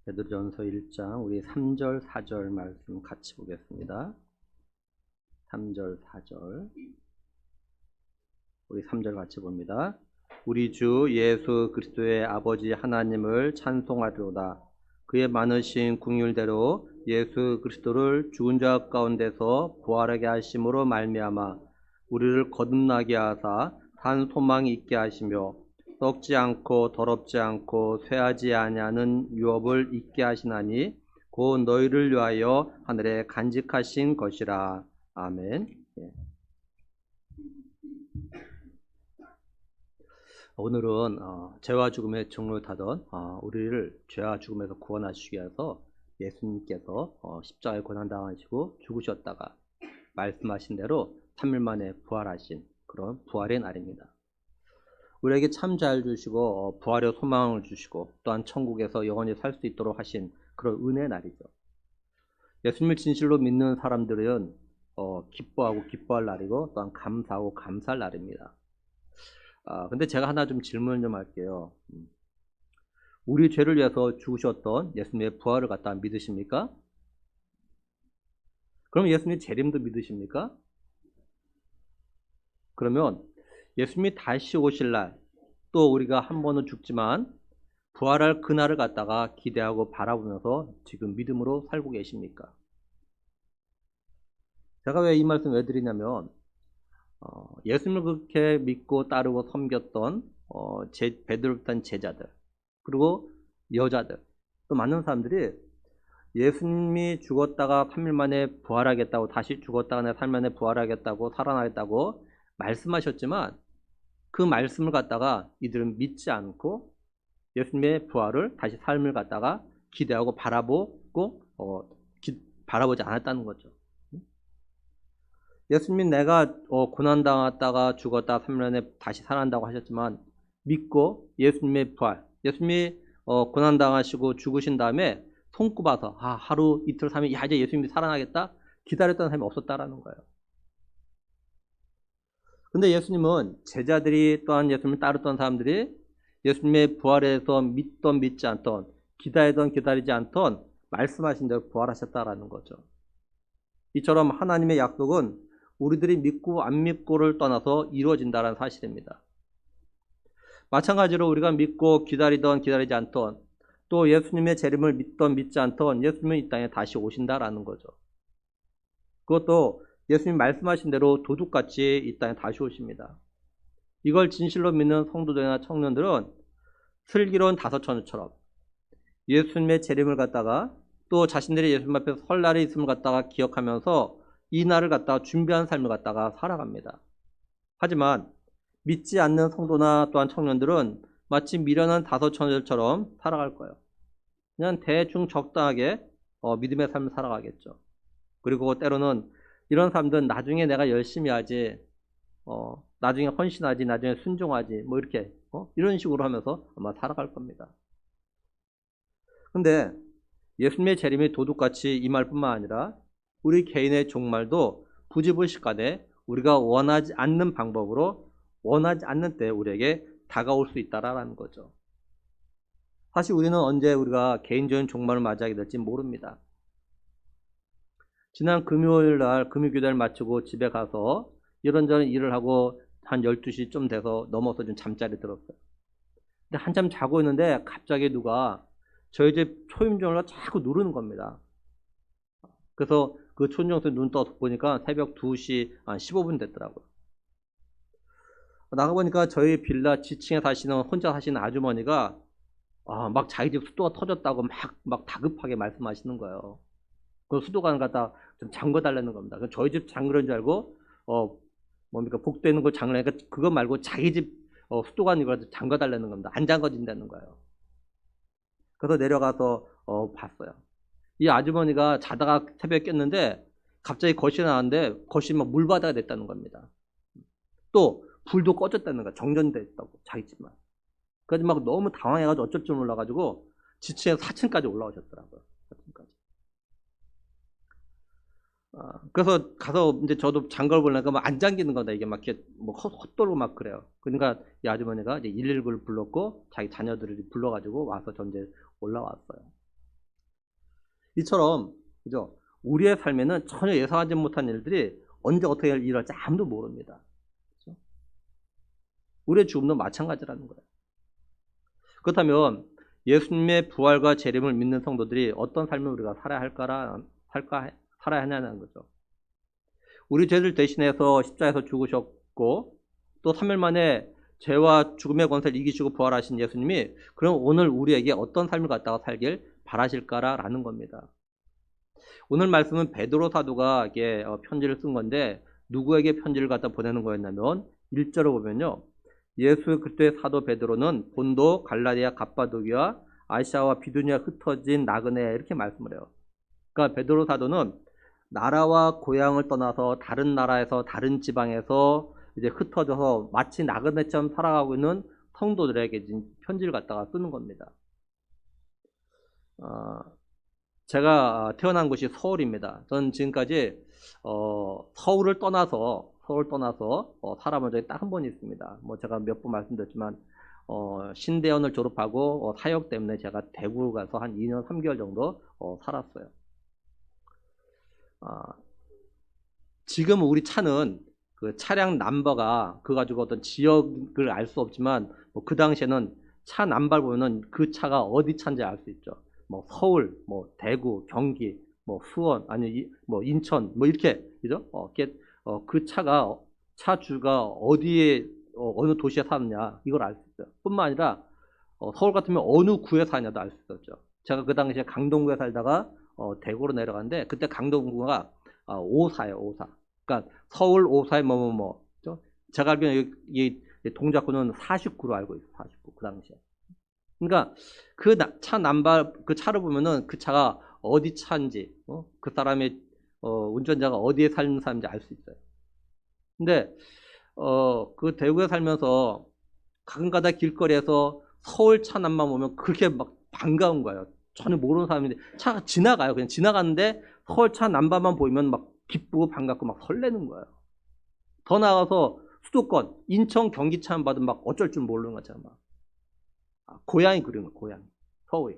베드로전서 1장 우리 3절 4절 말씀 같이 보겠습니다. 3절 4절 우리 3절 같이 봅니다. 우리 주 예수 그리스도의 아버지 하나님을 찬송하리로다. 그의 많으신 긍휼대로 예수 그리스도를 죽은 자 가운데서 부활하게 하심으로 말미암아 우리를 거듭나게 하사 산 소망이 있게 하시며 썩지 않고 더럽지 않고 쇠하지 아니하는 유업을 있게 하시나니 곧 너희를 위하여 하늘에 간직하신 것이라. 아멘. 오늘은 죄와 죽음의 종로를 타던 우리를 죄와 죽음에서 구원하시기 위해서 예수님께서 십자가에 고난당하시고 죽으셨다가 말씀하신 대로 3일 만에 부활하신 그런 부활의 날입니다. 우리에게 참 잘 주시고 부활의 소망을 주시고 또한 천국에서 영원히 살 수 있도록 하신 그런 은혜의 날이죠. 예수님을 진실로 믿는 사람들은 기뻐하고 기뻐할 날이고 또한 감사하고 감사할 날입니다. 근데 제가 하나 좀 질문을 좀 할게요. 우리 죄를 위해서 죽으셨던 예수님의 부활을 갖다 믿으십니까? 그럼 예수님의 재림도 믿으십니까? 그러면 예수님이 다시 오실 날, 또 우리가 한 번은 죽지만 부활할 그날을 갖다가 기대하고 바라보면서 지금 믿음으로 살고 계십니까? 제가 왜 이 말씀 왜 드리냐면 예수님을 그렇게 믿고 따르고 섬겼던 베드로 비롯한 제자들, 그리고 여자들, 또 많은 사람들이 예수님이 죽었다가 3일 만에 부활하겠다고, 다시 죽었다가 3일 만에 부활하겠다고, 살아나겠다고 말씀하셨지만 그 말씀을 갖다가 이들은 믿지 않고 예수님의 부활을 다시 삶을 갖다가 기대하고 바라보고 바라보지 않았다는 거죠. 예수님이 내가 고난당했다가 죽었다 3일 만에 다시 살아난다고 하셨지만 믿고 예수님의 부활, 예수님이 고난당하시고 죽으신 다음에 손꼽아서 하루 이틀 3일 이제 예수님이 살아나겠다 기다렸던 사람이 없었다라는 거예요. 근데 예수님은 제자들이 또한 예수님을 따르던 사람들이 예수님의 부활에서 믿던 믿지 않던, 기다리던 기다리지 않던 말씀하신 대로 부활하셨다라는 거죠. 이처럼 하나님의 약속은 우리들이 믿고 안 믿고를 떠나서 이루어진다는 사실입니다. 마찬가지로 우리가 믿고 기다리던 기다리지 않던, 또 예수님의 재림을 믿던 믿지 않던 예수님은 이 땅에 다시 오신다라는 거죠. 그것도 예수님 말씀하신 대로 도둑같이 이 땅에 다시 오십니다. 이걸 진실로 믿는 성도들이나 청년들은 슬기로운 다섯처녀처럼 예수님의 재림을 갖다가 또 자신들이 예수님 앞에서 설 날이 있음을 갖다가 기억하면서 이 날을 갖다가 준비한 삶을 갖다가 살아갑니다. 하지만 믿지 않는 성도나 또한 청년들은 마치 미련한 다섯처녀들처럼 살아갈 거예요. 그냥 대충 적당하게 믿음의 삶을 살아가겠죠. 그리고 때로는 이런 사람들은 나중에 내가 열심히 하지, 나중에 헌신하지, 나중에 순종하지, 뭐 이렇게 이런 식으로 하면서 아마 살아갈 겁니다. 근데 예수님의 재림이 도둑같이 임할 뿐만 아니라 우리 개인의 종말도 부지불식간에 우리가 원하지 않는 방법으로 원하지 않는 때 우리에게 다가올 수 있다라는 거죠. 사실 우리는 언제 우리가 개인적인 종말을 맞이하게 될지 모릅니다. 지난 금요일 날 금요기도를 마치고 집에 가서 이런저런 일을 하고 한 12시 좀 돼서 넘어서 좀 잠자리 들었어요. 근데 한참 자고 있는데 갑자기 누가 저희 집 초인종을 자꾸 누르는 겁니다. 그래서 그 초인종에서 눈 떠 보니까 새벽 2시 15분 됐더라고요. 나가보니까 저희 빌라 지층에 사시는 혼자 사시는 아주머니가 막 자기 집 수도가 터졌다고 막 다급하게 말씀하시는 거예요. 그 수도관을 갖다 좀 잠궈 달라는 겁니다. 저희 집 잠그는 줄 알고 뭡니까 복도에 있는 거 잠그니까 그거 말고 자기 집 수도관 이거 잠궈 달라는 겁니다. 안 잠궈진다는 거예요. 그래서 내려가서 봤어요. 이 아주머니가 자다가 새벽에 깼는데 갑자기 거실에 나왔는데 거실이 막 물바다가 됐다는 겁니다. 또 불도 꺼졌다는 거야. 정전됐다고 자기 집만. 그래서 막 너무 당황해가지고 어쩔 줄 몰라가지고 지층에서 4층까지 올라오셨더라고요. 4층까지. 그래서 가서 이제 저도 장갑을 보려니까 막 안 잠기는 거다. 이게 막 이렇게 뭐 헛돌고 막 그래요. 그러니까 이 아주머니가 이제 119를 불렀고 자기 자녀들을 불러가지고 와서 전제 올라왔어요. 이처럼 그죠? 우리의 삶에는 전혀 예상하지 못한 일들이 언제 어떻게 일어날지 아무도 모릅니다. 그렇죠? 우리의 죽음도 마찬가지라는 거예요. 그렇다면 예수님의 부활과 재림을 믿는 성도들이 어떤 삶을 우리가 살아야 하냐는 거죠. 우리 죄를 대신해서 십자가에서 죽으셨고 또 3일 만에 죄와 죽음의 권세를 이기시고 부활하신 예수님이 그럼 오늘 우리에게 어떤 삶을 갖다가 살길 바라실까라는 겁니다. 오늘 말씀은 베드로 사도가 편지를 쓴 건데 누구에게 편지를 갖다 보내는 거였냐면 1절을 보면요. 예수 그리스도의 사도 베드로는 본도, 갈라디아, 갑바도기와 아시아와 비두니아 흩어진 나그네 이렇게 말씀을 해요. 그러니까 베드로 사도는 나라와 고향을 떠나서 다른 나라에서 다른 지방에서 이제 흩어져서 마치 나그네처럼 살아가고 있는 성도들에게 편지를 갖다가 쓰는 겁니다. 제가 태어난 곳이 서울입니다. 저는 지금까지 서울을 떠나서 살아본 적이 딱 한 번 있습니다. 뭐 제가 몇 번 말씀드렸지만 신대원을 졸업하고 사역 때문에 제가 대구 가서 한 2년 3개월 정도 살았어요. 지금 우리 차는 그 차량 넘버가 그 가지고 어떤 지역을 알 수 없지만 그 당시에는 차 넘버 보면은 그 차가 어디 차인지 알 수 있죠. 뭐 서울, 뭐 대구, 경기, 뭐 수원, 아니 뭐 인천, 뭐 이렇게 그죠? 그 차주가 어디에 어느 도시에 사느냐 이걸 알 수 있어요. 뿐만 아니라 서울 같으면 어느 구에 사냐도 알 수 있었죠. 제가 그 당시에 강동구에 살다가 대구로 내려갔는데 그때 강동구가 오사예요, 오사. 그러니까 서울 오사의 뭐뭐뭐. 제가 알기로는 이 동작구는 49로 알고 있어요. 49. 그 당시에. 그러니까 차 남발 그 차를 보면은 그 차가 어디 차인지, 그 사람의 운전자가 어디에 사는 사람인지 알 수 있어요. 근데 그 대구에 살면서 가끔가다 길거리에서 서울 차 남만 보면 그렇게 막 반가운 거예요. 전혀 모르는 사람인데 차가 지나가요. 그냥 지나가는데 서울 차 남바만 보이면 막 기쁘고 반갑고 막 설레는 거예요. 더 나아가서 수도권, 인천, 경기 차만 봐도 막 어쩔 줄 모르는 거잖아. 막. 고향이 그런 거예요. 고향. 서울이.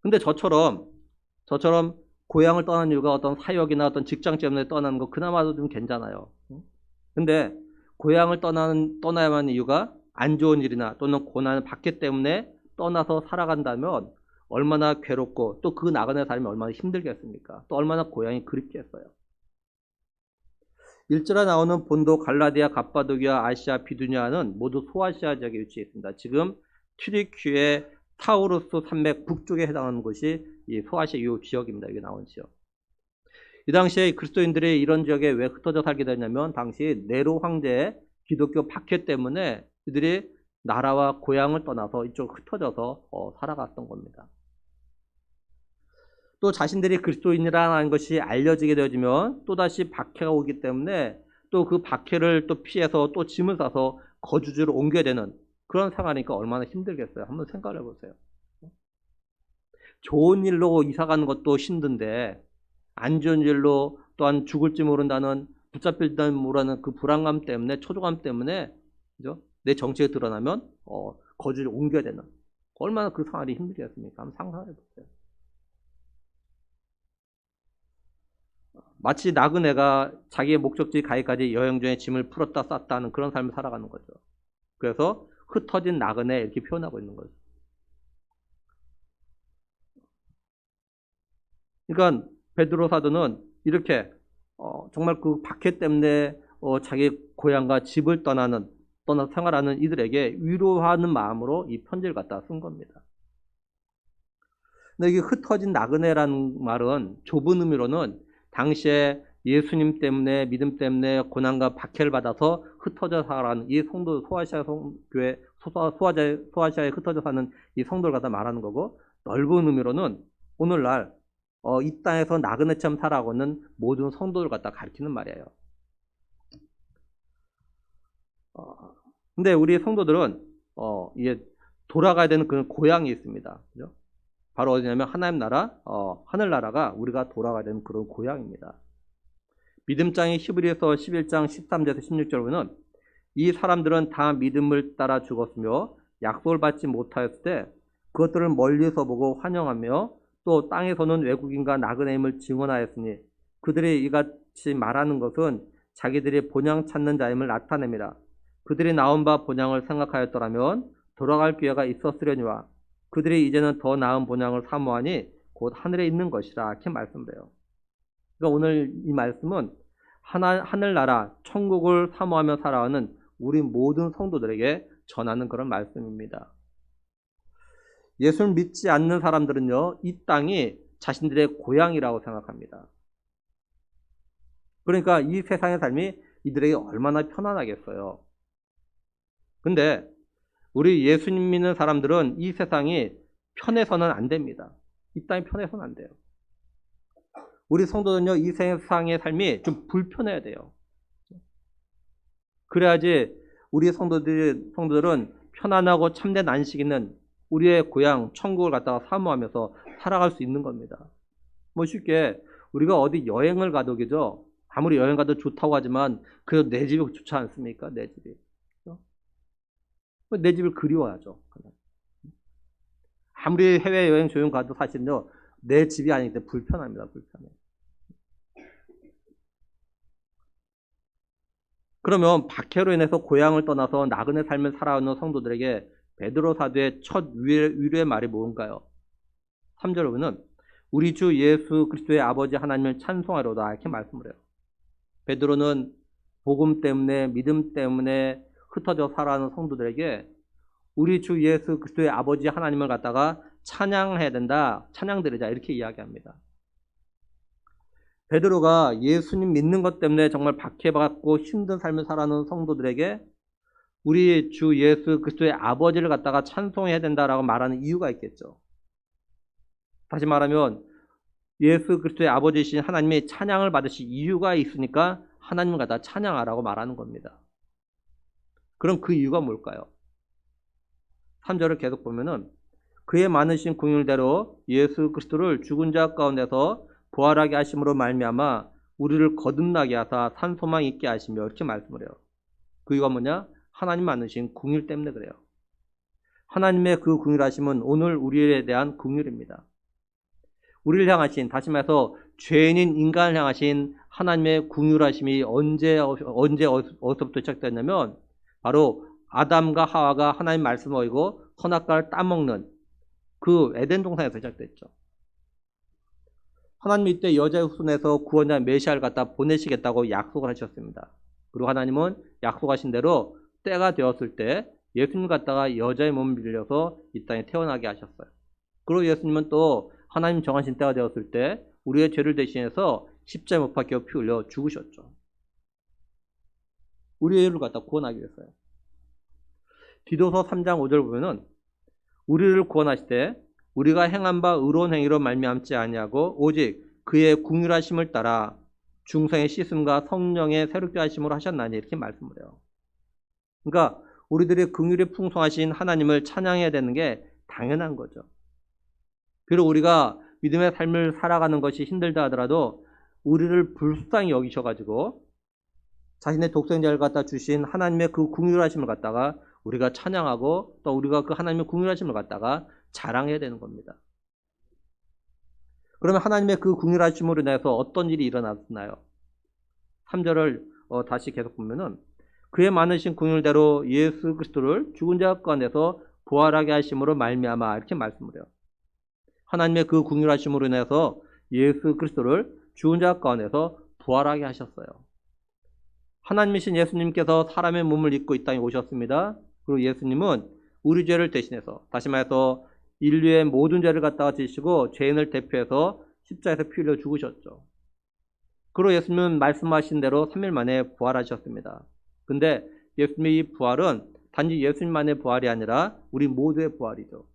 근데 저처럼 고향을 떠나는 이유가 어떤 사역이나 어떤 직장 때문에 떠나는 거 그나마도 좀 괜찮아요. 근데 고향을 떠나야만 하는 이유가 안 좋은 일이나 또는 고난을 받기 때문에 떠나서 살아간다면 얼마나 괴롭고 또 그 나그네 삶이 얼마나 힘들겠습니까? 또 얼마나 고향이 그립겠어요. 1절에 나오는 본도, 갈라디아, 갑바도기아, 아시아, 비두니아는 모두 소아시아 지역에 위치해 있습니다. 지금 튀르키의 타우루스 산맥 북쪽에 해당하는 곳이 이 소아시아 이 지역입니다. 여기 나온 지역. 이 당시에 그리스도인들이 이런 지역에 왜 흩어져 살게 되냐면 당시 네로 황제의 기독교 박해 때문에 그들이 나라와 고향을 떠나서 이쪽 흩어져서 살아갔던 겁니다. 또 자신들이 그리스도인이라는 것이 알려지게 되어지면 또다시 박해가 오기 때문에 또 그 박해를 또 피해서 또 짐을 싸서 거주지로 옮겨야 되는 그런 상황이니까 얼마나 힘들겠어요. 한번 생각을 해보세요. 좋은 일로 이사 가는 것도 힘든데 안 좋은 일로 또한 죽을지 모른다는 붙잡힐지 모르는 그 불안감 때문에 초조감 때문에 그죠? 내 정체가 드러나면 거주를 옮겨야 되는 얼마나 그 상황이 힘들겠습니까? 한번 상상해 보세요. 마치 나그네가 자기의 목적지 가기까지 여행 중에 짐을 풀었다 쌌다 하는 그런 삶을 살아가는 거죠. 그래서 흩어진 나그네 이렇게 표현하고 있는 거죠. 그러니까 베드로 사도는 이렇게 정말 그 박해 때문에 자기 고향과 집을 떠나 생활하는 이들에게 위로하는 마음으로 이 편지를 갖다 쓴 겁니다. 근데 이게 흩어진 나그네라는 말은 좁은 의미로는 당시에 예수님 때문에 믿음 때문에 고난과 박해를 받아서 흩어져 살아가는 이 성도 소아시아 교회 소아시아에 흩어져 사는 이 성도를 갖다 말하는 거고 넓은 의미로는 오늘날 이 땅에서 나그네처럼 살아가고 있는 모든 성도를 갖다 가리키는 말이에요. 근데 우리 성도들은 이게 돌아가야 되는 그런 고향이 있습니다. 그죠? 바로 어디냐면 하나님 나라, 하늘나라가 우리가 돌아가야 되는 그런 고향입니다. 믿음장의 히브리서 11장 13절에서 16절 보면 이 사람들은 다 믿음을 따라 죽었으며 약속을 받지 못하였을 때 그것들을 멀리서 보고 환영하며 또 땅에서는 외국인과 나그네임을 증언하였으니 그들이 이같이 말하는 것은 자기들이 본향 찾는 자임을 나타냅니다. 그들이 나온 바 본향을 생각하였더라면 돌아갈 기회가 있었으려니와 그들이 이제는 더 나은 본향을 사모하니 곧 하늘에 있는 것이라 이렇게 말씀드려요. 그러니까 오늘 이 말씀은 하늘나라 천국을 사모하며 살아가는 우리 모든 성도들에게 전하는 그런 말씀입니다. 예수를 믿지 않는 사람들은요, 이 땅이 자신들의 고향이라고 생각합니다. 그러니까 이 세상의 삶이 이들에게 얼마나 편안하겠어요. 근데 우리 예수님 믿는 사람들은 이 세상이 편해서는 안 됩니다. 이 땅이 편해서는 안 돼요. 우리 성도는요, 이 세상의 삶이 좀 불편해야 돼요. 그래야지 우리 성도들은 편안하고 참된 안식 있는 우리의 고향 천국을 갖다가 사모하면서 살아갈 수 있는 겁니다. 뭐 쉽게 우리가 어디 여행을 가도 그죠? 아무리 여행 가도 좋다고 하지만 그래도 내 집이 좋지 않습니까? 내 집이. 내 집을 그리워하죠. 아무리 해외여행 조용 가도 사실은요, 내 집이 아니기 때문에 불편합니다. 불편해. 그러면 박해로 인해서 고향을 떠나서 나그네 삶을 살아오는 성도들에게 베드로 사도의 첫 위로의 말이 뭔가요? 3절 보면 우리 주 예수 그리스도의 아버지 하나님을 찬송하려다 이렇게 말씀을 해요. 베드로는 복음 때문에 믿음 때문에 흩어져 살아가는 성도들에게 우리 주 예수 그리스도의 아버지 하나님을 갖다가 찬양해야 된다. 찬양드리자 이렇게 이야기합니다. 베드로가 예수님 믿는 것 때문에 정말 박해받고 힘든 삶을 살아가는 성도들에게 우리 주 예수 그리스도의 아버지를 갖다가 찬송해야 된다라고 말하는 이유가 있겠죠. 다시 말하면 예수 그리스도의 아버지이신 하나님의 찬양을 받으실 이유가 있으니까 하나님을 갖다 찬양하라고 말하는 겁니다. 그럼 그 이유가 뭘까요? 3절을 계속 보면은 그의 많으신 긍휼대로 예수 그리스도를 죽은 자 가운데서 부활하게 하심으로 말미암아 우리를 거듭나게 하사 산 소망 있게 하시며 이렇게 말씀을 해요. 그 이유가 뭐냐? 하나님 많으신 긍휼 때문에 그래요. 하나님의 그 긍휼하심은 오늘 우리에 대한 긍휼입니다. 우리를 향하신, 다시 말해서 죄인인 인간을 향하신 하나님의 긍휼하심이 어디서부터 시작됐냐면 바로 아담과 하와가 하나님 말씀을 어기고 선악과를 따먹는 그 에덴 동산에서 시작됐죠. 하나님 이때 여자의 후손에서 구원자 메시아를 갖다 보내시겠다고 약속을 하셨습니다. 그리고 하나님은 약속하신 대로 때가 되었을 때 예수님 갖다가 여자의 몸을 빌려서 이 땅에 태어나게 하셨어요. 그리고 예수님은 또 하나님 정하신 때가 되었을 때 우리의 죄를 대신해서 십자가에 못 박혀 피 흘려 죽으셨죠. 우리의 죄를 갖다 구원하기 위해서요. 디도서 3장 5절 보면은 우리를 구원하실 때 우리가 행한 바 의로운 행위로 말미암지 아니하고 오직 그의 긍휼하심을 따라 중생의 씻음과 성령의 새롭게 하심으로 하셨나니 이렇게 말씀을 해요. 그러니까 우리들의 긍휼이 풍성하신 하나님을 찬양해야 되는 게 당연한 거죠. 비록 우리가 믿음의 삶을 살아가는 것이 힘들다 하더라도 우리를 불쌍히 여기셔가지고 자신의 독생자를 갖다 주신 하나님의 그 긍휼하심을 갖다가 우리가 찬양하고 또 우리가 그 하나님의 긍휼하심을 갖다가 자랑해야 되는 겁니다. 그러면 하나님의 그 긍휼하심으로 인해서 어떤 일이 일어났나요? 3절을 다시 계속 보면은 그의 많으신 긍휼대로 예수 그리스도를 죽은 자 가운데서 부활하게 하심으로 말미암아 이렇게 말씀을 해요. 하나님의 그 긍휼하심으로 인해서 예수 그리스도를 죽은 자 가운데서 부활하게 하셨어요. 하나님이신 예수님께서 사람의 몸을 입고 이 땅에 오셨습니다. 그리고 예수님은 우리 죄를 대신해서, 다시 말해서 인류의 모든 죄를 갖다가 지시고 죄인을 대표해서 십자가에서 피 흘려 죽으셨죠. 그리고 예수님은 말씀하신 대로 3일 만에 부활하셨습니다. 근데 예수님의 이 부활은 단지 예수님만의 부활이 아니라 우리 모두의 부활이죠.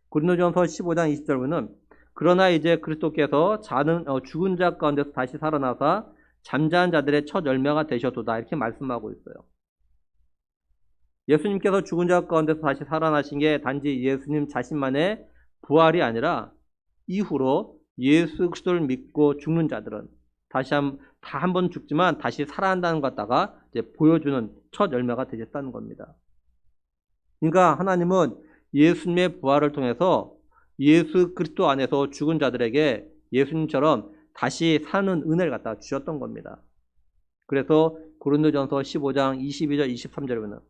고린도전서 15장 20절 보면 그러나 이제 그리스도께서 죽은 자 가운데서 다시 살아나사 잠자는 자들의 첫 열매가 되셨도다 이렇게 말씀하고 있어요. 예수님께서 죽은 자 가운데서 다시 살아나신 게 단지 예수님 자신만의 부활이 아니라 이후로 예수 그리스도를 믿고 죽는 자들은 다 한 번 죽지만 다시 살아난다는 것 갖다가 이제 보여주는 첫 열매가 되셨다는 겁니다. 그러니까 하나님은 예수님의 부활을 통해서 예수 그리스도 안에서 죽은 자들에게 예수님처럼 다시 사는 은혜를 갖다 주셨던 겁니다. 그래서 고린도전서 15장 22절 23절에 보면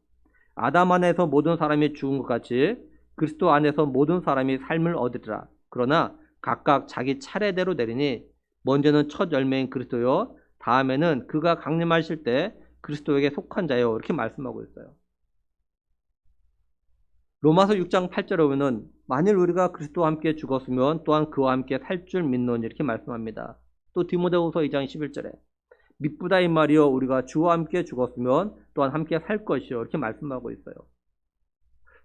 아담 안에서 모든 사람이 죽은 것 같이 그리스도 안에서 모든 사람이 삶을 얻으리라. 그러나 각각 자기 차례대로 내리니 먼저는 첫 열매인 그리스도요, 다음에는 그가 강림하실 때 그리스도에게 속한 자요, 이렇게 말씀하고 있어요. 로마서 6장 8절에 보면 만일 우리가 그리스도와 함께 죽었으면 또한 그와 함께 살 줄 믿노니, 이렇게 말씀합니다. 또 디모데후서 2장 11절에 미쁘다 이 말이요 우리가 주와 함께 죽었으면 또한 함께 살 것이요, 이렇게 말씀하고 있어요.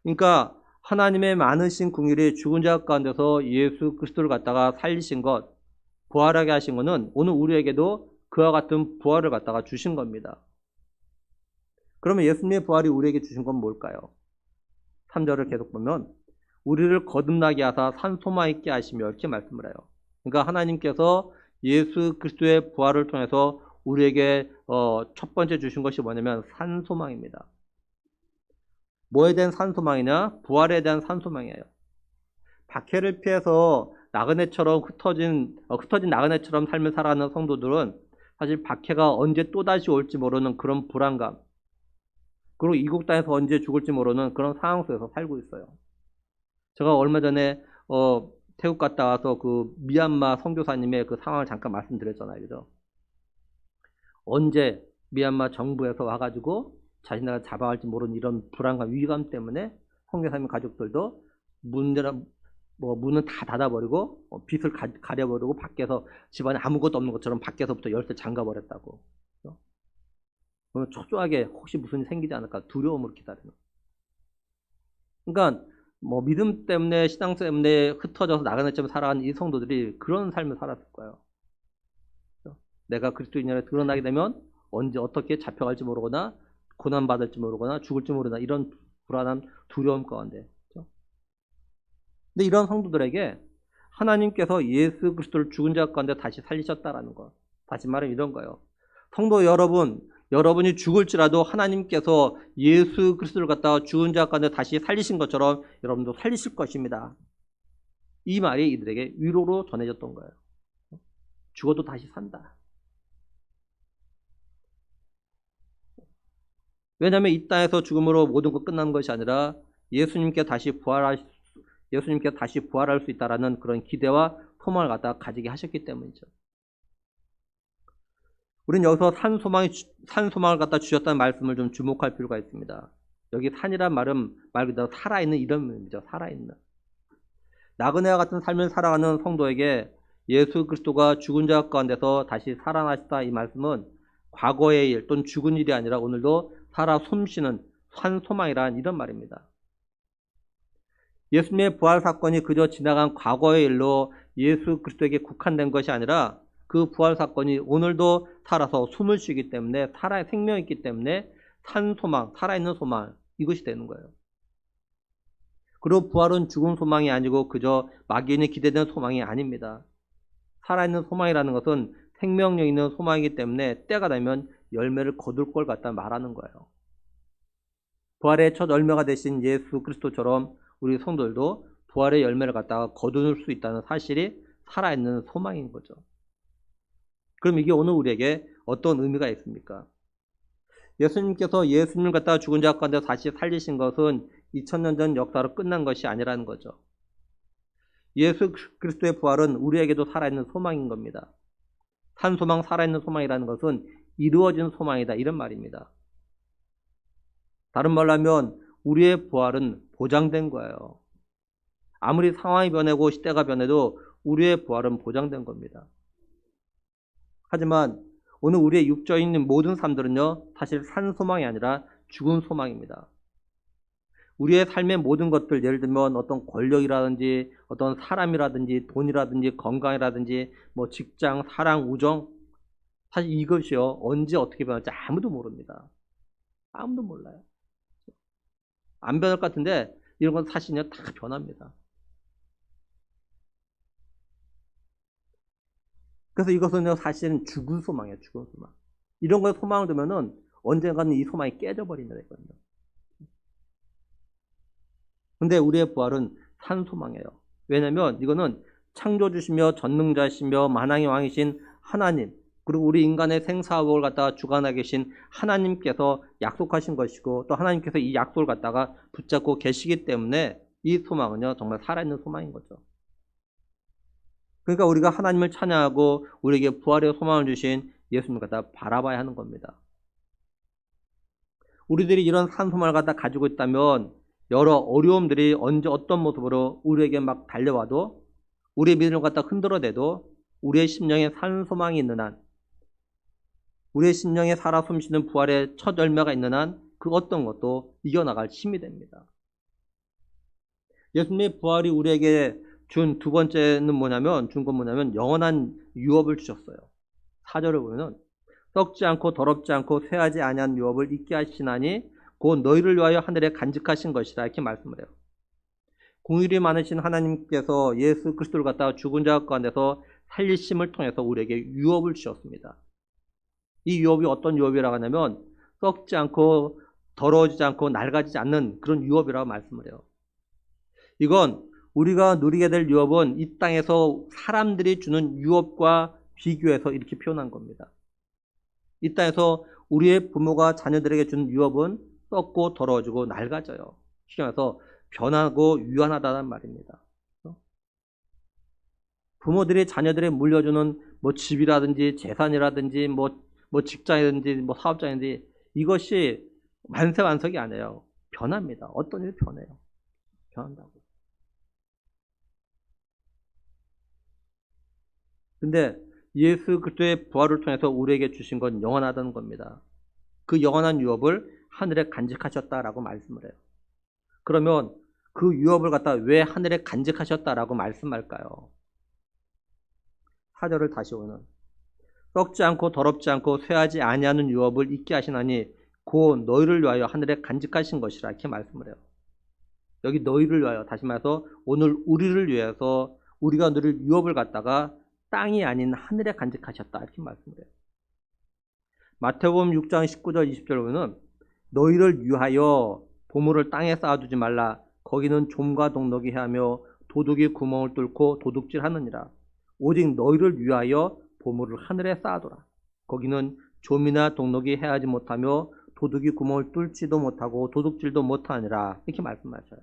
그러니까 하나님의 많으신 긍휼이 죽은 자 가운데서 예수 그리스도를 갖다가 살리신 것, 부활하게 하신 것은 오늘 우리에게도 그와 같은 부활을 갖다가 주신 겁니다. 그러면 예수님의 부활이 우리에게 주신 건 뭘까요? 3절을 계속 보면 우리를 거듭나게 하사 산 소망 있게 하시며, 이렇게 말씀을 해요. 그러니까 하나님께서 예수 그리스도의 부활을 통해서 우리에게 첫 번째 주신 것이 뭐냐면 산 소망입니다. 뭐에 대한 산 소망이냐? 부활에 대한 산 소망이에요. 박해를 피해서 나그네처럼 흩어진 나그네처럼 삶을 살아가는 성도들은 사실 박해가 언제 또다시 올지 모르는 그런 불안감, 그리고 이국 땅에서 언제 죽을지 모르는 그런 상황 속에서 살고 있어요. 제가 얼마 전에 태국 갔다 와서 그 미얀마 선교사님의 그 상황을 잠깐 말씀드렸잖아요. 그죠? 언제 미얀마 정부에서 와가지고 자신을 잡아갈지 모르는 이런 불안감, 위기감 때문에 선교사님 가족들도 문은 다 닫아버리고 빛을 가려버리고 밖에서 집안에 아무것도 없는 것처럼 밖에서부터 열쇠 잠가버렸다고. 초조하게 혹시 무슨 일이 생기지 않을까 두려움으로 기다리는. 그러니까 믿음 때문에 신앙 때문에 흩어져서 나그네처럼 살아가는 이 성도들이 그런 삶을 살았을 거예요. 내가 그리스도인으로 드러나게 되면 언제 어떻게 잡혀갈지 모르거나 고난받을지 모르거나 죽을지 모르나, 이런 불안한 두려움 가운데. 근데 이런 성도들에게 하나님께서 예수 그리스도를 죽은 자 가운데 다시 살리셨다라는 것. 다시 말하면 이런 거예요. 성도 여러분이 죽을지라도 하나님께서 예수 그리스도를 갖다가 죽은 자 가운데 다시 살리신 것처럼 여러분도 살리실 것입니다. 이 말이 이들에게 위로로 전해졌던 거예요. 죽어도 다시 산다. 왜냐하면 이 땅에서 죽음으로 모든 것 끝나는 것이 아니라 예수님께 다시 부활할 수 있다라는 그런 기대와 소망을 갖다가 가지게 하셨기 때문이죠. 우리는 여기서 산 소망을 갖다 주셨다는 말씀을 좀 주목할 필요가 있습니다. 여기 산이란 말은 말 그대로 살아있는 이런 의미죠. 살아있는. 나그네와 같은 삶을 살아가는 성도에게 예수 그리스도가 죽은 자 가운데서 다시 살아나셨다, 이 말씀은 과거의 일 또는 죽은 일이 아니라 오늘도 살아 숨쉬는 산 소망이란 이런 말입니다. 예수님의 부활 사건이 그저 지나간 과거의 일로 예수 그리스도에게 국한된 것이 아니라 그 부활 사건이 오늘도 살아서 숨을 쉬기 때문에, 살아의 생명이 있기 때문에 산 소망, 살아있는 소망, 이것이 되는 거예요. 그리고 부활은 죽은 소망이 아니고 그저 막연히 기대되는 소망이 아닙니다. 살아있는 소망이라는 것은 생명력 있는 소망이기 때문에 때가 되면 열매를 거둘 걸 갖다 말하는 거예요. 부활의 첫 열매가 되신 예수 그리스도처럼 우리 성도들도 부활의 열매를 갖다가 거둘 수 있다는 사실이 살아있는 소망인 거죠. 그럼 이게 오늘 우리에게 어떤 의미가 있습니까? 예수님께서 예수님을 갖다가 죽은 자 가운데 다시 살리신 것은 2000년 전 역사로 끝난 것이 아니라는 거죠. 예수 그리스도의 부활은 우리에게도 살아있는 소망인 겁니다. 산 소망, 살아있는 소망이라는 것은 이루어진 소망이다, 이런 말입니다. 다른 말로 하면 우리의 부활은 보장된 거예요. 아무리 상황이 변하고 시대가 변해도 우리의 부활은 보장된 겁니다. 하지만 오늘 우리의 육적인 모든 삶들은요, 사실 산 소망이 아니라 죽은 소망입니다. 우리의 삶의 모든 것들, 예를 들면 어떤 권력이라든지 어떤 사람이라든지 돈이라든지 건강이라든지 직장, 사랑, 우정, 사실 이것이요 언제 어떻게 변할지 아무도 모릅니다. 아무도 몰라요. 안 변할 것 같은데 이런 건 사실은요 다 변합니다. 그래서 이것은요 사실은 죽은 소망이에요. 죽은 소망. 이런 거에 소망을 두면은 언젠가는 이 소망이 깨져버린다, 이거든요. 근데 우리의 부활은 산 소망이에요. 왜냐면 이거는 창조주시며 전능자시며 만왕의 왕이신 하나님, 그리고 우리 인간의 생사학을 갖다가 주관하고 계신 하나님께서 약속하신 것이고, 또 하나님께서 이 약속을 갖다가 붙잡고 계시기 때문에 이 소망은요 정말 살아있는 소망인 거죠. 그러니까 우리가 하나님을 찬양하고 우리에게 부활의 소망을 주신 예수님을 갖다 바라봐야 하는 겁니다. 우리들이 이런 산 소망을 갖다 가지고 있다면 여러 어려움들이 언제 어떤 모습으로 우리에게 막 달려와도, 우리의 믿음을 갖다 흔들어대도 우리의 심령에 산 소망이 있는 한, 우리의 심령에 살아 숨쉬는 부활의 첫 열매가 있는 한, 그 어떤 것도 이겨나갈 힘이 됩니다. 예수님의 부활이 우리에게 준 두 번째는 준 건 뭐냐면 영원한 유업을 주셨어요. 4절을 보면은 썩지 않고 더럽지 않고 쇠하지 아니한 유업을 있게 하시나니 곧 너희를 위하여 하늘에 간직하신 것이라, 이렇게 말씀을 해요. 공의이 많으신 하나님께서 예수 그리스도를 갖다가 죽은 자 가운데서 살리심을 통해서 우리에게 유업을 주셨습니다. 이 유업이 어떤 유업이라고 하냐면 썩지 않고 더러워지지 않고 낡아지지 않는 그런 유업이라고 말씀을 해요. 이건 우리가 누리게 될 유업은 이 땅에서 사람들이 주는 유업과 비교해서 이렇게 표현한 겁니다. 이 땅에서 우리의 부모가 자녀들에게 주는 유업은 썩고 더러워지고 낡아져요. 쉽게 말해서 변하고 유한하다는 말입니다. 부모들이 자녀들에 물려주는 뭐 집이라든지 재산이라든지 뭐 직장이든지 뭐 사업장이든지 이것이 만세만석이 아니에요. 변합니다. 어떤 일이 변해요. 변한다고. 근데 예수 그리스도의 부활을 통해서 우리에게 주신 건 영원하다는 겁니다. 그 영원한 유업을 하늘에 간직하셨다라고 말씀을 해요. 그러면 그 유업을 갖다 왜 하늘에 간직하셨다라고 말씀할까요? 4절을 다시 보면 썩지 않고 더럽지 않고 쇠하지 아니하는 유업을 있게 하시나니 곧 너희를 위하여 하늘에 간직하신 것이라, 이렇게 말씀을 해요. 여기 너희를 위하여, 다시 말해서 오늘 우리를 위해서 우리가 누릴 유업을 갖다가 땅이 아닌 하늘에 간직하셨다, 이렇게 말씀을 해요. 마태복음 6장 19절 20절 보면 너희를 위하여 보물을 땅에 쌓아두지 말라. 거기는 좀과 동록이 해하며 도둑이 구멍을 뚫고 도둑질하느니라. 오직 너희를 위하여 보물을 하늘에 쌓아둬라. 거기는 좀이나 동록이 해하지 못하며 도둑이 구멍을 뚫지도 못하고 도둑질도 못하니라, 이렇게 말씀하셔요.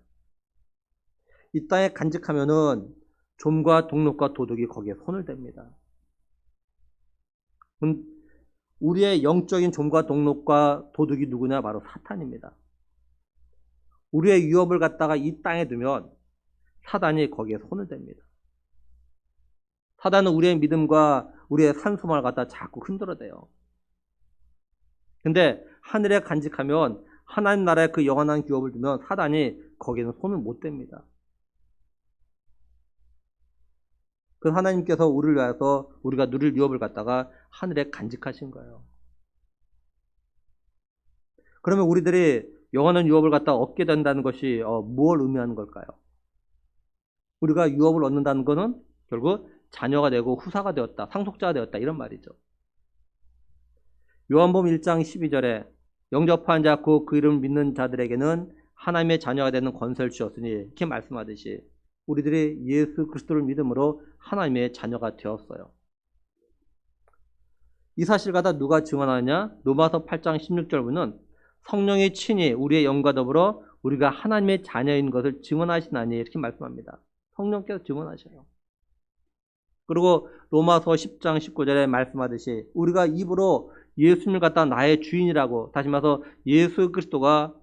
이 땅에 간직하면은 좀과 동록과 도둑이 거기에 손을 댑니다. 우리의 영적인 좀과 동록과 도둑이 누구냐? 바로 사탄입니다. 우리의 유업을 갖다가 이 땅에 두면 사단이 거기에 손을 댑니다. 사단은 우리의 믿음과 우리의 산소망을 갖다 자꾸 흔들어대요. 근데 하늘에 간직하면, 하나님 나라에 그 영원한 유업을 두면 사단이 거기에는 손을 못 댑니다. 그 하나님께서 우리를 위해서 우리가 누릴 유업을 갖다가 하늘에 간직하신 거예요. 그러면 우리들이 영원한 유업을 갖다 얻게 된다는 것이 무엇을 의미하는 걸까요? 우리가 유업을 얻는다는 것은 결국 자녀가 되고 후사가 되었다, 상속자가 되었다, 이런 말이죠. 요한복음 1장 12절에 영접한 자 곧 그 이름을 믿는 자들에게는 하나님의 자녀가 되는 권세를 주셨으니, 이렇게 말씀하듯이 우리들이 예수 그리스도를 믿음으로 하나님의 자녀가 되었어요. 이 사실 갖다 누가 증언하느냐? 로마서 8장 16절 보면 성령이 친히 우리의 영과 더불어 우리가 하나님의 자녀인 것을 증언하시나니, 이렇게 말씀합니다. 성령께서 증언하셔요. 그리고 로마서 10장 19절에 말씀하듯이 우리가 입으로 예수님을 갖다 나의 주인이라고, 다시 말해서 예수 그리스도가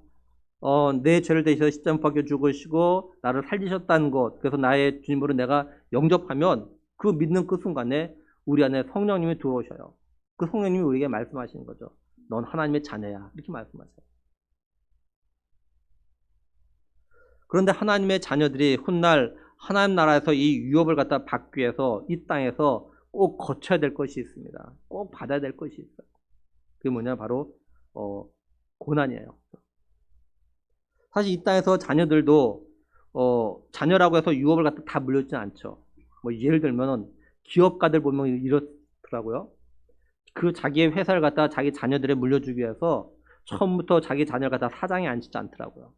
내 죄를 대신해서 십자가에 박혀 죽으시고 나를 살리셨다는 것, 그래서 나의 주님으로 내가 영접하면 그 믿는 그 순간에 우리 안에 성령님이 들어오셔요. 그 성령님이 우리에게 말씀하시는 거죠. 넌 하나님의 자녀야, 이렇게 말씀하세요. 그런데 하나님의 자녀들이 훗날 하나님 나라에서 이 유업을 갖다 받기 위해서 이 땅에서 꼭 거쳐야 될 것이 있습니다. 꼭 받아야 될 것이 있어요. 그게 뭐냐? 바로 고난이에요. 사실 이 땅에서 자녀들도 자녀라고 해서 유업을 갖다 다 물려주지 않죠. 뭐 예를 들면 기업가들 보면 이렇더라고요. 그 자기의 회사를 갖다 자기 자녀들에 물려주기 위해서 처음부터 자기 자녀를 갖다 사장에 앉히지 않더라고요.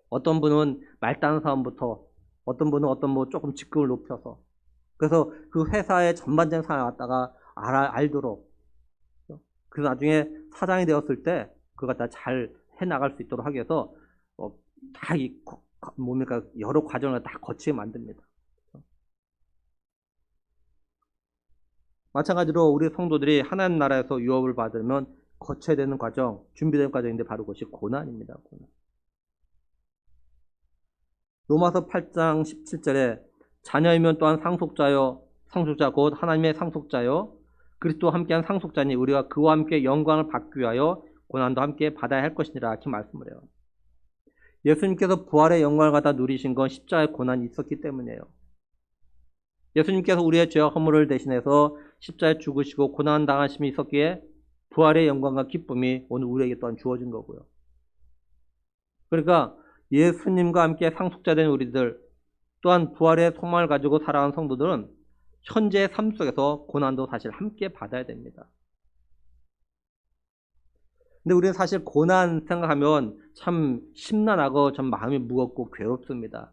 어떤 분은 말단 사원부터, 어떤 분은 뭐 조금 직급을 높여서, 그래서 그 회사의 전반적인 상황을 갖다가 알도록, 그래서 나중에 사장이 되었을 때 그걸 갖다 잘 해나갈 수 있도록 하기 위해서 다 뭡니까 여러 과정을 다 거치게 만듭니다. 마찬가지로 우리 성도들이 하나님 나라에서 유업을 받으면 거쳐야 되는 과정, 준비되는 과정인데 바로 그것이 고난입니다. 고난. 로마서 8장 17절에 자녀이면 또한 상속자요, 상속자 곧 하나님의 상속자요, 그리스도와 함께한 상속자니 우리가 그와 함께 영광을 받기 위하여 고난도 함께 받아야 할 것이니라 이렇게 말씀을 해요. 예수님께서 부활의 영광을 갖다 누리신 건 십자가의 고난이 있었기 때문이에요. 예수님께서 우리의 죄와 허물을 대신해서 십자가에 죽으시고 고난 당하심이 있었기에 부활의 영광과 기쁨이 오늘 우리에게 또한 주어진 거고요. 그러니까 예수님과 함께 상속자된 우리들 또한 부활의 소망을 가지고 살아가는 성도들은 현재의 삶 속에서 고난도 사실 함께 받아야 됩니다. 근데 우리는 사실 고난 생각하면 참 심란하고 참 마음이 무겁고 괴롭습니다.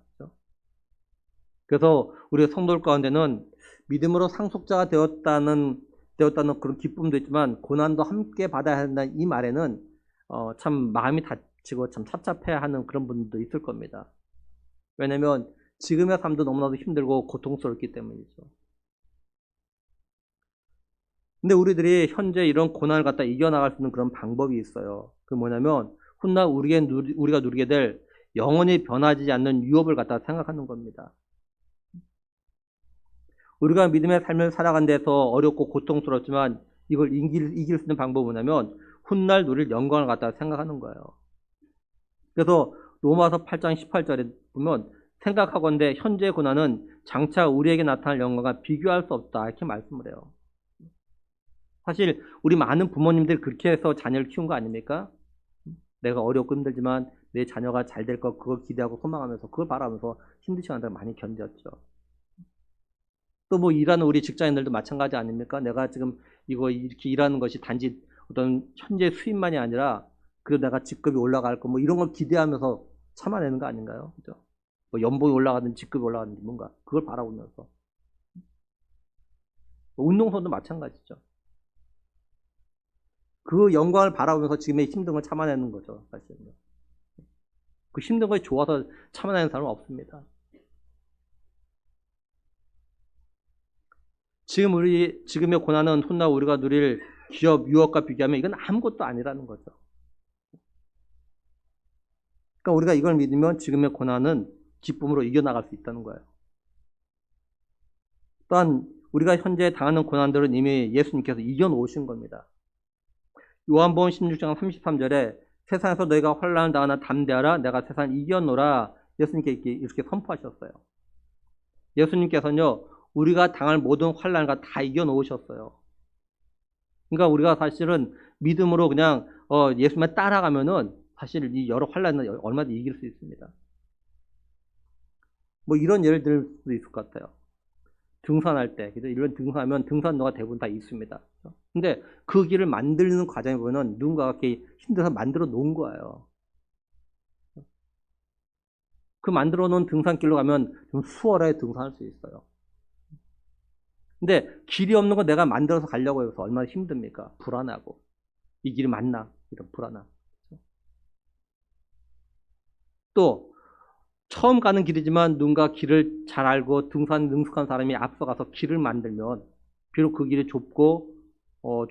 그래서 우리 성도들 가운데는 믿음으로 상속자가 되었다는 그런 기쁨도 있지만 고난도 함께 받아야 한다는 이 말에는 참 마음이 다치고 참 찹찹해하는 그런 분들도 있을 겁니다. 왜냐하면 지금의 삶도 너무나도 힘들고 고통스럽기 때문이죠. 근데 우리들이 현재 이런 고난을 갖다 이겨나갈 수 있는 그런 방법이 있어요. 그게 뭐냐면 훗날 우리가 누리게 될 영원히 변하지 않는 유업을 갖다 생각하는 겁니다. 우리가 믿음의 삶을 살아간 데서 어렵고 고통스럽지만 이걸 이길 수 있는 방법은 뭐냐면 훗날 누릴 영광을 갖다 생각하는 거예요. 그래서 로마서 8장 18절에 보면 생각하건대 현재의 고난은 장차 우리에게 나타날 영광과 비교할 수 없다 이렇게 말씀을 해요. 사실 우리 많은 부모님들 그렇게 해서 자녀를 키운 거 아닙니까? 내가 어렵고 힘들지만 내 자녀가 잘 될 거 그걸 기대하고 소망하면서 그걸 바라면서 힘든 시간들을 많이 견뎠죠. 또 뭐 일하는 우리 직장인들도 마찬가지 아닙니까? 내가 지금 이거 이렇게 일하는 것이 단지 어떤 현재 수입만이 아니라 그 내가 직급이 올라갈 거 뭐 이런 걸 기대하면서 참아내는 거 아닌가요? 그죠? 뭐 연봉이 올라가든 직급이 올라가든 뭔가 그걸 바라보면서 운동선도 마찬가지죠. 그 영광을 바라보면서 지금의 힘든 걸 참아내는 거죠. 사실은요. 그 힘든 거에 좋아서 참아내는 사람은 없습니다. 지금의 고난은 훗날 우리가 누릴 기업, 유업과 비교하면 이건 아무것도 아니라는 거죠. 그러니까 우리가 이걸 믿으면 지금의 고난은 기쁨으로 이겨나갈 수 있다는 거예요. 또한 우리가 현재 당하는 고난들은 이미 예수님께서 이겨놓으신 겁니다. 요한복음 16장 33절에 세상에서 너희가 환난을 당하나 담대하라 내가 세상을 이겨노라 예수님께 이렇게 선포하셨어요. 예수님께서는요 우리가 당할 모든 환난을 다 이겨놓으셨어요. 그러니까 우리가 사실은 믿음으로 그냥 예수님만 따라가면은 사실 이 여러 환난을 얼마든지 이길 수 있습니다. 뭐 이런 예를 들 수도 있을 것 같아요. 등산할 때, 이런 등산하면 등산로가 대부분 다 있습니다. 근데 그 길을 만드는 과정에 보면 누군가가 이렇게 힘들어서 만들어 놓은 거예요. 그 만들어 놓은 등산길로 가면 좀 수월하게 등산할 수 있어요. 근데 길이 없는 거 내가 만들어서 가려고 해서 얼마나 힘듭니까? 불안하고. 이 길이 맞나? 이런 불안함. 또 처음 가는 길이지만 누군가 길을 잘 알고 등산 능숙한 사람이 앞서가서 길을 만들면 비록 그 길이 좁고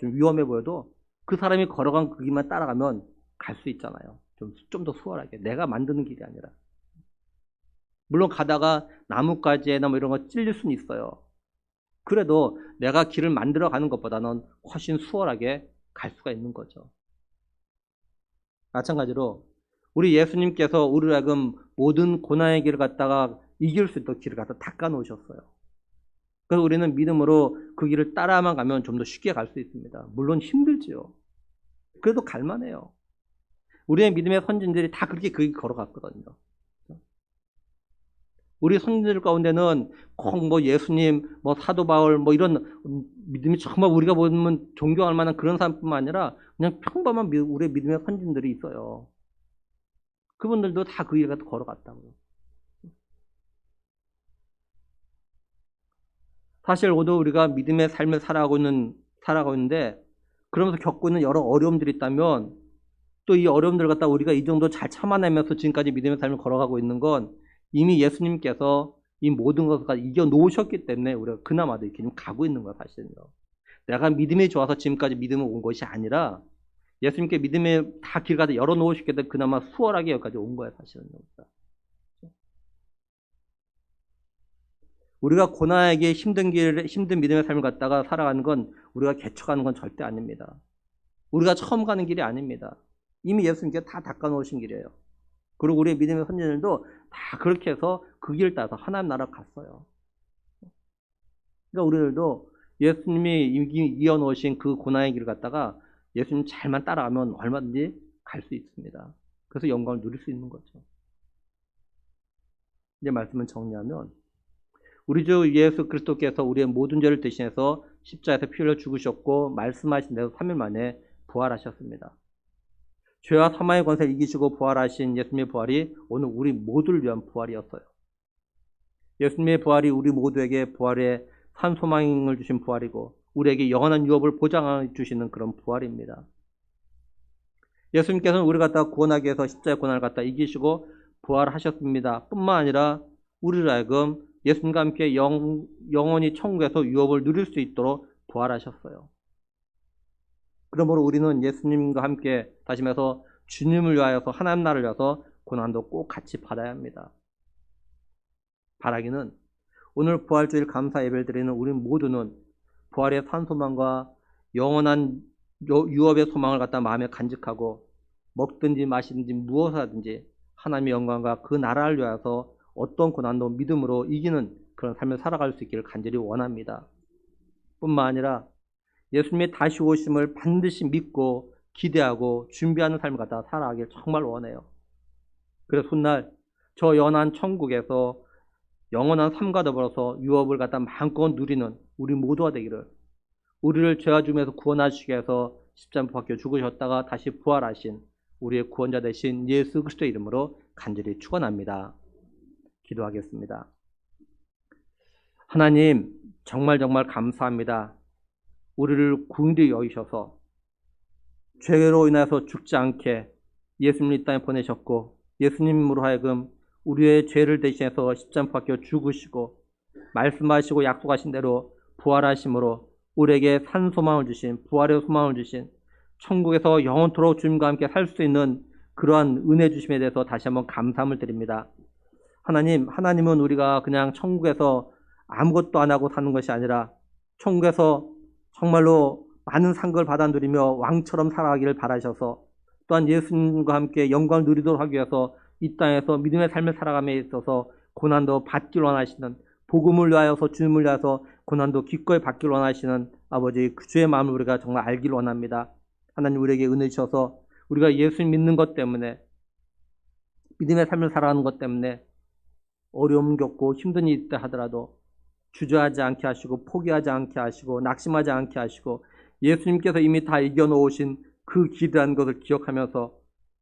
좀 위험해 보여도 그 사람이 걸어간 그 길만 따라가면 갈 수 있잖아요. 좀 더 수월하게. 내가 만드는 길이 아니라. 물론 가다가 나뭇가지나 뭐 이런 거 찔릴 수는 있어요. 그래도 내가 길을 만들어 가는 것보다는 훨씬 수월하게 갈 수가 있는 거죠. 마찬가지로 우리 예수님께서 우리를 하여금 모든 고난의 길을 갖다가 이길 수 있도록 길을 갖다 닦아 놓으셨어요. 그래서 우리는 믿음으로 그 길을 따라만 가면 좀 더 쉽게 갈 수 있습니다. 물론 힘들지요. 그래도 갈만해요. 우리의 믿음의 선진들이 다 그렇게 그 길 걸어갔거든요. 우리 선진들 가운데는 꼭 뭐 예수님, 뭐 사도 바울, 뭐 이런 믿음이 정말 우리가 보면 존경할 만한 그런 사람뿐만 아니라 그냥 평범한 우리의 믿음의 선진들이 있어요. 그분들도 다 그 길을 걸어갔다고요. 사실 오늘 우리가 믿음의 삶을 살아가고 있는데 그러면서 겪고 있는 여러 어려움들이 있다면 또 이 어려움들을 갖다 우리가 이 정도 잘 참아내면서 지금까지 믿음의 삶을 걸어가고 있는 건 이미 예수님께서 이 모든 것을 이겨 놓으셨기 때문에 우리가 그나마도 이렇게 가고 있는 거야, 사실은요. 내가 믿음이 좋아서 지금까지 믿음을 온 것이 아니라 예수님께 믿음의 다 길 가다 열어 놓으셨기 때문에 그나마 수월하게 여기까지 온 거야, 사실은요. 우리가 고난에게 힘든 믿음의 삶을 갖다가 살아가는 건 우리가 개척하는 건 절대 아닙니다. 우리가 처음 가는 길이 아닙니다. 이미 예수님께서 다 닦아놓으신 길이에요. 그리고 우리의 믿음의 선진들도 다 그렇게 해서 그 길 따라서 하나님 나라 갔어요. 그러니까 우리들도 예수님이 이어놓으신 그 고난의 길을 갖다가 예수님 잘만 따라가면 얼마든지 갈 수 있습니다. 그래서 영광을 누릴 수 있는 거죠. 이제 말씀을 정리하면 우리 주 예수 그리스도께서 우리의 모든 죄를 대신해서 십자가에서 피 흘려 죽으셨고 말씀하신 대로 3일 만에 부활하셨습니다. 죄와 사망의 권세를 이기시고 부활하신 예수님의 부활이 오늘 우리 모두를 위한 부활이었어요. 예수님의 부활이 우리 모두에게 부활의 산 소망을 주신 부활이고 우리에게 영원한 유업을 보장해 주시는 그런 부활입니다. 예수님께서는 우리를 갖다가 구원하기 위해서 십자가의 고난을 갖다 이기시고 부활하셨습니다. 뿐만 아니라 우리를 하여금 예수님과 함께 영원히 천국에서 유업을 누릴 수 있도록 부활하셨어요. 그러므로 우리는 예수님과 함께 다시 말해서 주님을 위하여서 하나님 나라를 위해서 고난도 꼭 같이 받아야 합니다. 바라기는 오늘 부활주일 감사 예배를 드리는 우리 모두는 부활의 산소망과 영원한 유업의 소망을 갖다 마음에 간직하고 먹든지 마시든지 무엇을 하든지 하나님의 영광과 그 나라를 위하여서 어떤 고난도 믿음으로 이기는 그런 삶을 살아갈 수 있기를 간절히 원합니다. 뿐만 아니라 예수님의 다시 오심을 반드시 믿고 기대하고 준비하는 삶을 갖다가 살아가길 정말 원해요. 그래서 훗날 저 영원한 천국에서 영원한 삶과 더불어서 유업을 갖다 마음껏 누리는 우리 모두가 되기를, 우리를 죄와 죽음에서 구원하시기 위해서 십자가에 박혀 죽으셨다가 다시 부활하신 우리의 구원자 되신 예수 그리스도의 이름으로 간절히 축원합니다. 기도하겠습니다. 하나님 정말 감사합니다. 우리를 긍휼히 여기셔서 죄로 인해서 죽지 않게 예수님을 이 땅에 보내셨고 예수님으로 하여금 우리의 죄를 대신해서 십자가에 박혀 죽으시고 말씀하시고 약속하신 대로 부활하심으로 우리에게 산 소망을 주신, 부활의 소망을 주신, 천국에서 영원토록 주님과 함께 살 수 있는 그러한 은혜 주심에 대해서 다시 한번 감사함을 드립니다. 하나님은 우리가 그냥 천국에서 아무것도 안 하고 사는 것이 아니라 천국에서 정말로 많은 상급을 받아 누리며 왕처럼 살아가기를 바라셔서 또한 예수님과 함께 영광을 누리도록 하기 위해서 이 땅에서 믿음의 삶을 살아감에 있어서 고난도 받기를 원하시는, 복음을 위하여서 주님을 위하여서 고난도 기꺼이 받기를 원하시는 아버지 그 주의 마음을 우리가 정말 알기를 원합니다. 하나님 우리에게 은혜 주셔서 우리가 예수님 믿는 것 때문에, 믿음의 삶을 살아가는 것 때문에 어려움 겪고 힘든 일이 있다 하더라도 주저하지 않게 하시고 포기하지 않게 하시고 낙심하지 않게 하시고 예수님께서 이미 다 이겨놓으신 그 길이라는 것을 기억하면서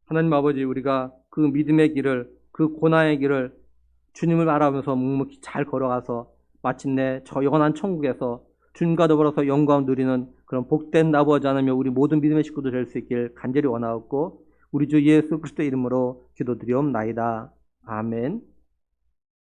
하나님 아버지 우리가 그 믿음의 길을, 그 고난의 길을 주님을 알아보면서 묵묵히 잘 걸어가서 마침내 저 영원한 천국에서 주님과 더불어서 영광을 누리는 그런 복된 아버지 하나며 우리 모든 믿음의 식구들 될 수 있길 간절히 원하옵고 우리 주 예수 그리스도의 이름으로 기도드리옵나이다. 아멘.